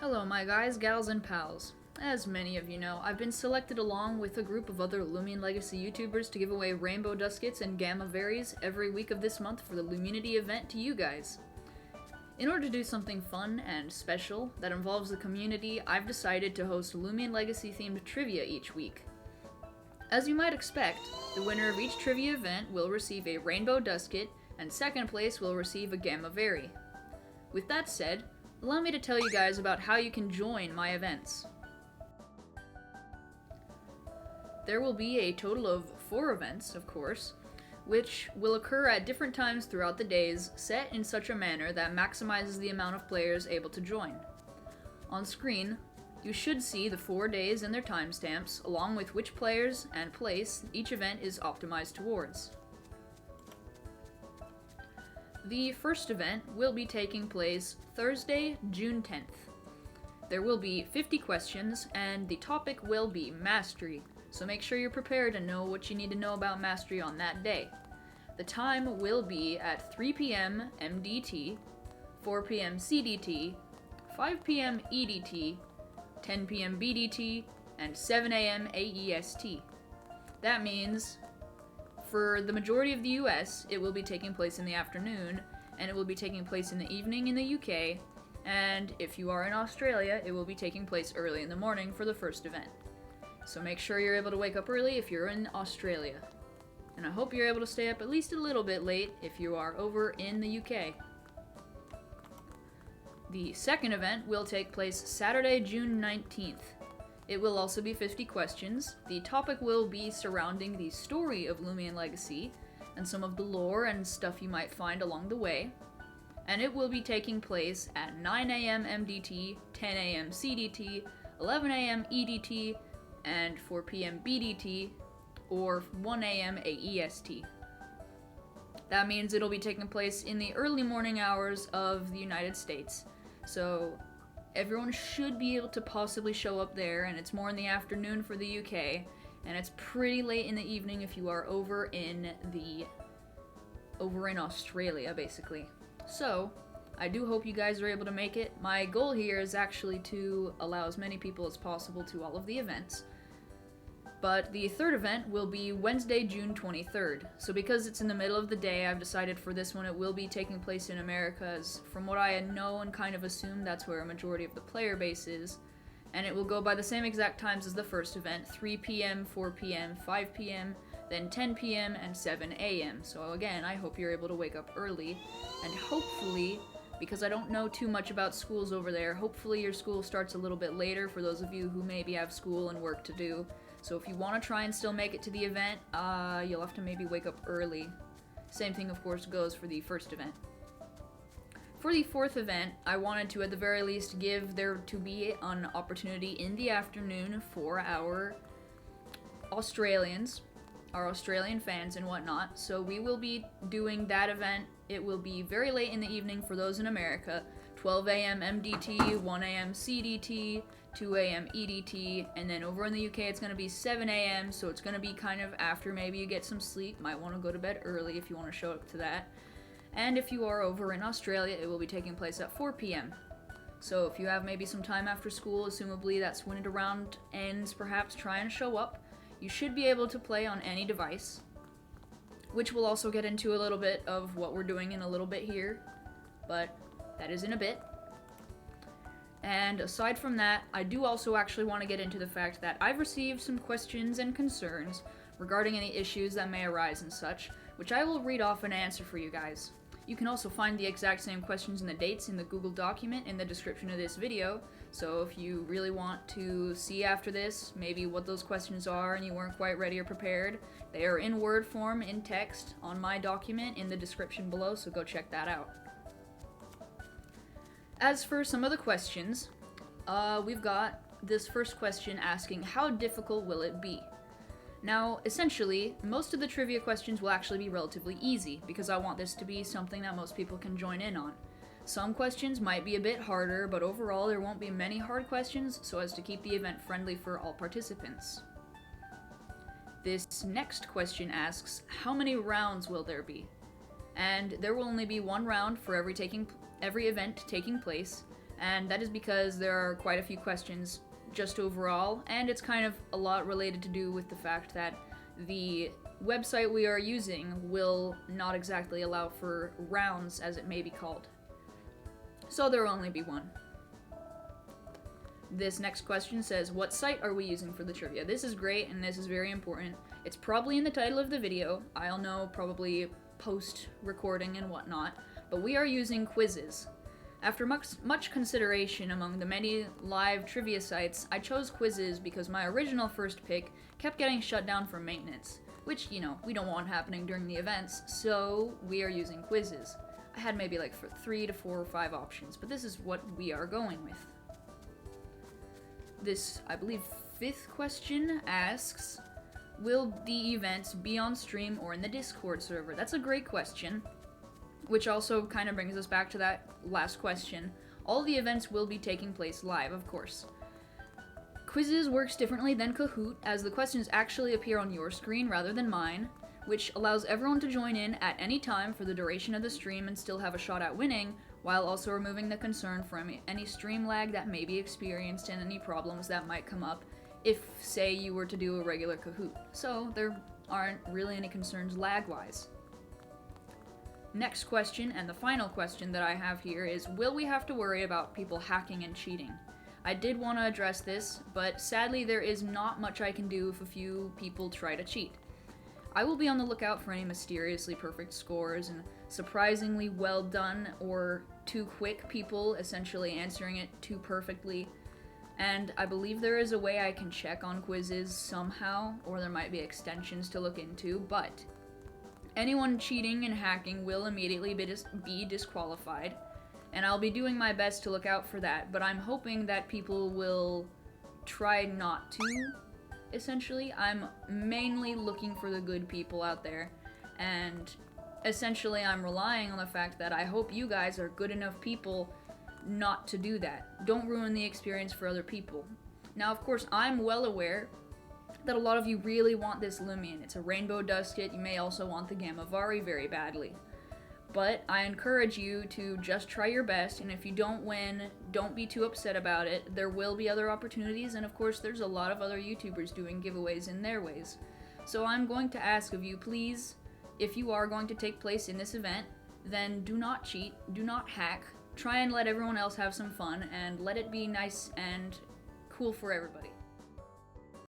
Hello my guys, gals, and pals. As many of you know, I've been selected along with a group of other Lumion Legacy YouTubers to give away Rainbow Duskits and Gamma Varies every week of this month for the Luminity event to you guys. In order to do something fun and special that involves the community, I've decided to host Lumion Legacy themed trivia each week. As you might expect, the winner of each trivia event will receive a Rainbow Duskit, and second place will receive a Gamma Vari. With that said, allow me to tell you guys about how you can join my events. There will be a total of 4 events, of course, which will occur at different times throughout the days, set in such a manner that maximizes the amount of players able to join. On screen, you should see the 4 days and their timestamps, along with which players and place each event is optimized towards. The first event will be taking place Thursday, June 10th. There will be 50 questions, and the topic will be Mastery, so make sure you're prepared and know what you need to know about Mastery on that day. The time will be at 3 p.m. MDT, 4 p.m. CDT, 5 p.m. EDT, 10 p.m. BDT, and 7 a.m. AEST. That means for the majority of the US, it will be taking place in the afternoon, and it will be taking place in the evening in the UK, and if you are in Australia, it will be taking place early in the morning for the first event. So make sure you're able to wake up early if you're in Australia. And I hope you're able to stay up at least a little bit late if you are over in the UK. The second event will take place Saturday, June 19th. It will also be 50 questions. The topic will be surrounding the story of Lumion Legacy and some of the lore and stuff you might find along the way. And it will be taking place at 9 a.m. MDT, 10 a.m. CDT, 11 a.m. EDT, and 4 p.m. BDT, or 1 a.m. AEST. That means it'll be taking place in the early morning hours of the United States. So everyone should be able to possibly show up there, and it's more in the afternoon for the UK, and it's pretty late in the evening if you are over in Australia, basically. So, I do hope you guys are able to make it. My goal here is actually to allow as many people as possible to all of the events. But the third event will be Wednesday, June 23rd. So because it's in the middle of the day, I've decided for this one it will be taking place in America, as from what I know and kind of assume, that's where a majority of the player base is. And it will go by the same exact times as the first event, 3 p.m., 4 p.m., 5 p.m., then 10 p.m., and 7 a.m. So again, I hope you're able to wake up early, and hopefully, because I don't know too much about schools over there, hopefully your school starts a little bit later for those of you who maybe have school and work to do. So if you want to try and still make it to the event, you'll have to maybe wake up early. Same thing, of course, goes for the first event. For the fourth event, I wanted to at the very least give there to be an opportunity in the afternoon for our Australians, our Australian fans and whatnot. So we will be doing that event. It will be very late in the evening for those in America, 12 a.m. MDT, 1 a.m. CDT, 2 a.m. EDT, and then over in the UK it's going to be 7 a.m., so it's going to be kind of after maybe you get some sleep. Might want to go to bed early if you want to show up to that. And if you are over in Australia, it will be taking place at 4 p.m. So if you have maybe some time after school, assumably that's when it around ends, perhaps try and show up. You should be able to play on any device, which we'll also get into a little bit of what we're doing in a little bit here, but that is in a bit. And aside from that, I do also actually want to get into the fact that I've received some questions and concerns regarding any issues that may arise and such, which I will read off and answer for you guys. You can also find the exact same questions and the dates in the Google document in the description of this video, so if you really want to see after this maybe what those questions are and you weren't quite ready or prepared, they are in Word form, in text, on my document in the description below, so go check that out. As for some of the questions, we've got this first question asking, how difficult will it be? Now, essentially, most of the trivia questions will actually be relatively easy, because I want this to be something that most people can join in on. Some questions might be a bit harder, but overall there won't be many hard questions, so as to keep the event friendly for all participants. This next question asks, how many rounds will there be? And there will only be one round for every event taking place, and that is because there are quite a few questions just overall, and it's kind of a lot related to do with the fact that the website we are using will not exactly allow for rounds, as it may be called. So there will only be one. This next question says, what site are we using for the trivia? This is great, and this is very important. It's probably in the title of the video. I'll know probably post-recording and whatnot, but we are using Quizzes. After much consideration among the many live trivia sites, I chose Quizzes because my original first pick kept getting shut down for maintenance, which, you know, we don't want happening during the events, so we are using Quizzes. I had maybe like 3 to 4 or 5 options, but this is what we are going with. This, I believe, 5th question asks, will the events be on stream or in the Discord server? That's a great question, which also kind of brings us back to that last question. All the events will be taking place live, of course. Quizzes works differently than Kahoot, as the questions actually appear on your screen rather than mine, which allows everyone to join in at any time for the duration of the stream and still have a shot at winning, while also removing the concern from any stream lag that may be experienced and any problems that might come up if, say, you were to do a regular Kahoot. So there aren't really any concerns lag-wise. Next question, and the final question that I have here, is will we have to worry about people hacking and cheating? I did want to address this, but sadly there is not much I can do if a few people try to cheat. I will be on the lookout for any mysteriously perfect scores and surprisingly well done or too quick people essentially answering it too perfectly. And I believe there is a way I can check on Quizzes somehow, or there might be extensions to look into, but anyone cheating and hacking will immediately be disqualified, and I'll be doing my best to look out for that, but I'm hoping that people will try not to, essentially. I'm mainly looking for the good people out there, and essentially I'm relying on the fact that I hope you guys are good enough people not to do that. Don't ruin the experience for other people. Now, of course, I'm well aware that a lot of you really want this Lumion. It's a rainbow Duskit. You may also want the Gamma Vari very badly. But I encourage you to just try your best, and if you don't win, don't be too upset about it. There will be other opportunities, and of course there's a lot of other YouTubers doing giveaways in their ways. So I'm going to ask of you, please, if you are going to take place in this event, then do not cheat, do not hack, try and let everyone else have some fun, and let it be nice and cool for everybody.